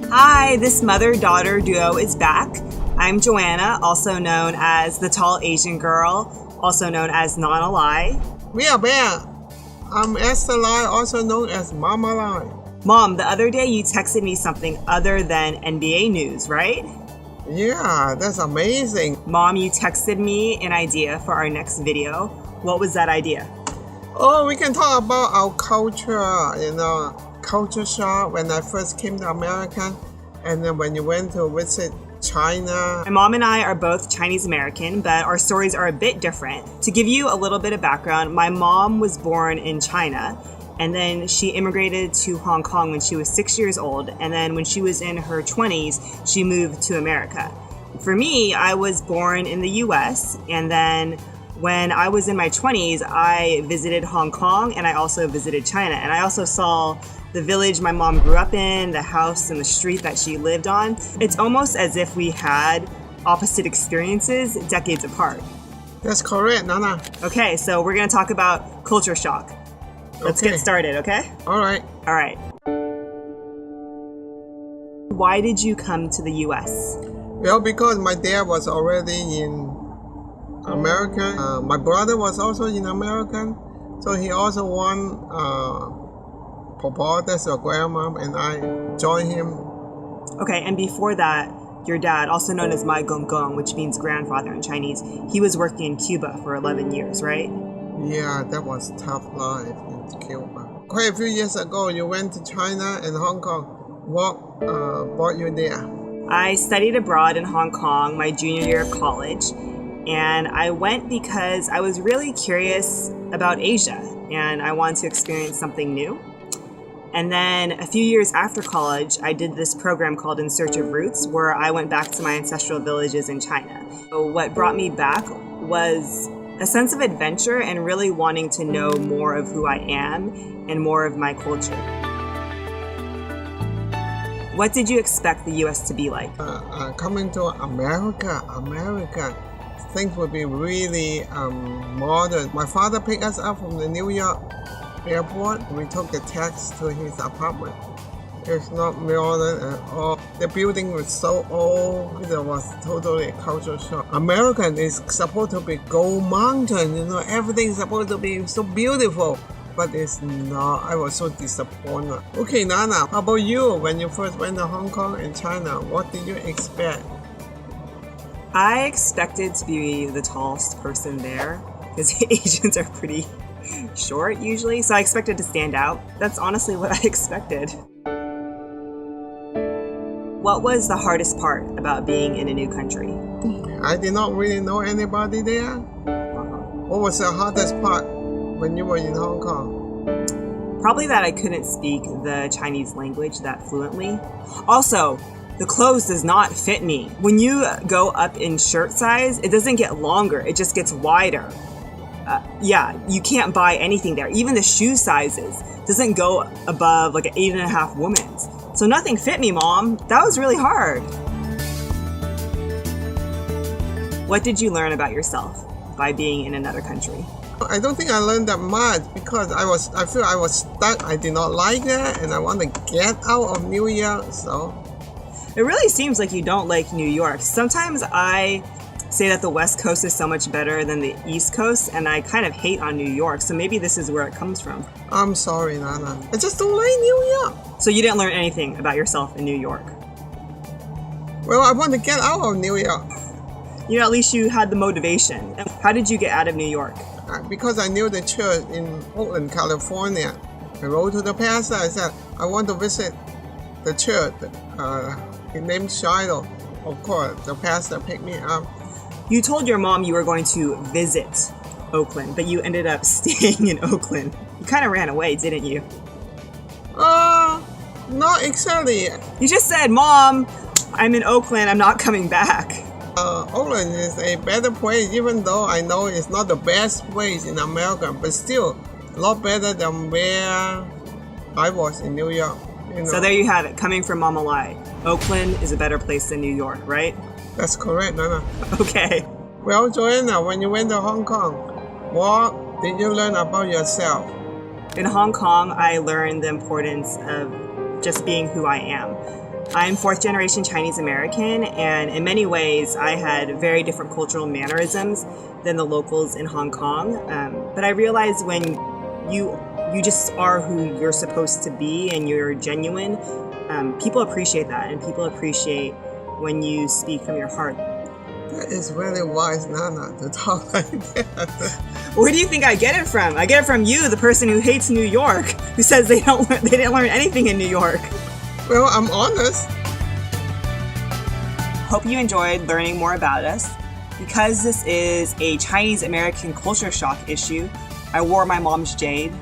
Hi, this mother-daughter duo is back. I'm Joanna, also known as the tall Asian girl, also known as Mama Lai. We are back. I'm Esther Lai, also known as Mama Lai. Mom, the other day you texted me something other than NBA news, right? Yeah, that's amazing. Mom, you texted me an idea for our next video. What was that idea? Oh, we can talk about our culture, culture shock when I first came to America, and then when you went to visit China. My mom and I are both Chinese American, but our stories are a bit different. To give you a little bit of background, my mom was born in China, and then she immigrated to Hong Kong when she was 6 years old, and then when she was in her 20s, she moved to America. For me, I was born in the US, and then when I was in my 20s, I visited Hong Kong, and I also visited China, and I also saw the village my mom grew up in, the house and the street that she lived on. It's almost as if we had opposite experiences decades apart. That's correct, Nana. Okay, so we're going to talk about culture shock. Let's get started, okay? All right. All right. Why did you come to the US? Well, because my dad was already in America. My brother was also in America, so he also won Papa, that's your grandma, and I joined him. Okay, and before that, your dad, also known as Mai Gong, which means grandfather in Chinese, he was working in Cuba for 11 years, right? Yeah, that was tough life in Cuba. Quite a few years ago, you went to China and Hong Kong. What brought you there? I studied abroad in Hong Kong my junior year of college, and I went because I was really curious about Asia, and I wanted to experience something new. And then a few years after college, I did this program called In Search of Roots, where I went back to my ancestral villages in China. So what brought me back was a sense of adventure and really wanting to know more of who I am and more of my culture. What did you expect the US to be like? Coming to America, things would be really modern. My father picked us up from the New York airport. We took the taxi to his apartment. It's not modern at all. The building was so old. It was totally a culture shock. American is supposed to be gold mountain. Everything is supposed to be so beautiful, but it's not. I was so disappointed. Okay, Nana, how about you? When you first went to Hong Kong and China, what did you expect? I expected to be the tallest person there because Asians are pretty short usually, so I expected to stand out. That's honestly what I expected. What was the hardest part about being in a new country? I did not really know anybody there. What was the hardest part when you were in Hong Kong? Probably that I couldn't speak the Chinese language that fluently. Also, the clothes does not fit me. When you go up in shirt size, it doesn't get longer, it just gets wider. You can't buy anything there. Even the shoe sizes doesn't go above like an 8.5 women's. So nothing fit me, Mom. That was really hard. What did you learn about yourself by being in another country? I don't think I learned that much because I feel I was stuck. I did not like that, and I want to get out of New York. So it really seems like you don't like New York. Sometimes I say that the West Coast is so much better than the East Coast, and I kind of hate on New York, so maybe this is where it comes from. I'm sorry, Nana. I just don't like New York. So you didn't learn anything about yourself in New York? Well, I want to get out of New York. At least you had the motivation. How did you get out of New York? Because I knew the church in Oakland, California. I wrote to the pastor. I said, I want to visit the church. His name's Shiloh. Of course, the pastor picked me up. You told your mom you were going to visit Oakland, but you ended up staying in Oakland. You kind of ran away, didn't you? Not exactly. You just said, Mom, I'm in Oakland, I'm not coming back. Oakland is a better place, even though I know it's not the best place in America, but still a lot better than where I was in New York. So there you have it, coming from Mama Lai. Oakland is a better place than New York, right? That's correct, Nana. Okay. Well, Joanna, when you went to Hong Kong, what did you learn about yourself? In Hong Kong, I learned the importance of just being who I am. I'm fourth generation Chinese American, and in many ways I had very different cultural mannerisms than the locals in Hong Kong. But I realized when you just are who you're supposed to be and you're genuine, people appreciate that, and people appreciate when you speak from your heart. That is really wise, Nana, to talk like that. Where do you think I get it from? I get it from you, the person who hates New York, who says they didn't learn anything in New York. Well, I'm honest. Hope you enjoyed learning more about us. Because this is a Chinese American culture shock issue, I wore my mom's jade.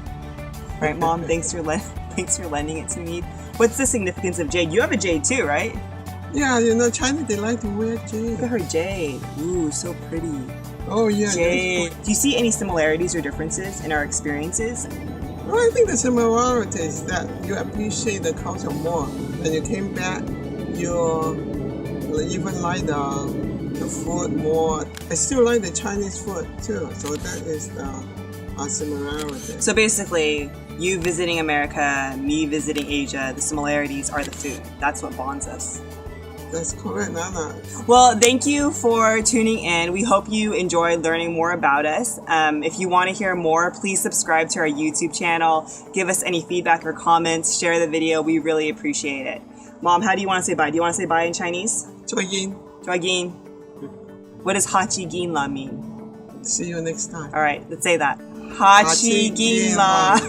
Right, Mom? Thanks for lending it to me. What's the significance of jade? You have a jade too, right? Yeah, China, they like to wear jade. Look at her jade. Ooh, so pretty. Oh, yeah. Jade. Do you see any similarities or differences in our experiences? Well, I think the similarity is that you appreciate the culture more. When you came back, you even like the food more. I still like the Chinese food too, so that is a similarity. So basically, you visiting America, me visiting Asia, the similarities are the food. That's what bonds us. That's correct, Nana. Well, thank you for tuning in. We hope you enjoyed learning more about us. If you want to hear more, please subscribe to our YouTube channel. Give us any feedback or comments. Share the video. We really appreciate it. Mom, how do you want to say bye? Do you want to say bye in Chinese? 再見. Joagin. What does Hachi Gin La mean? See you next time. All right, let's say that. Hachi Gin La.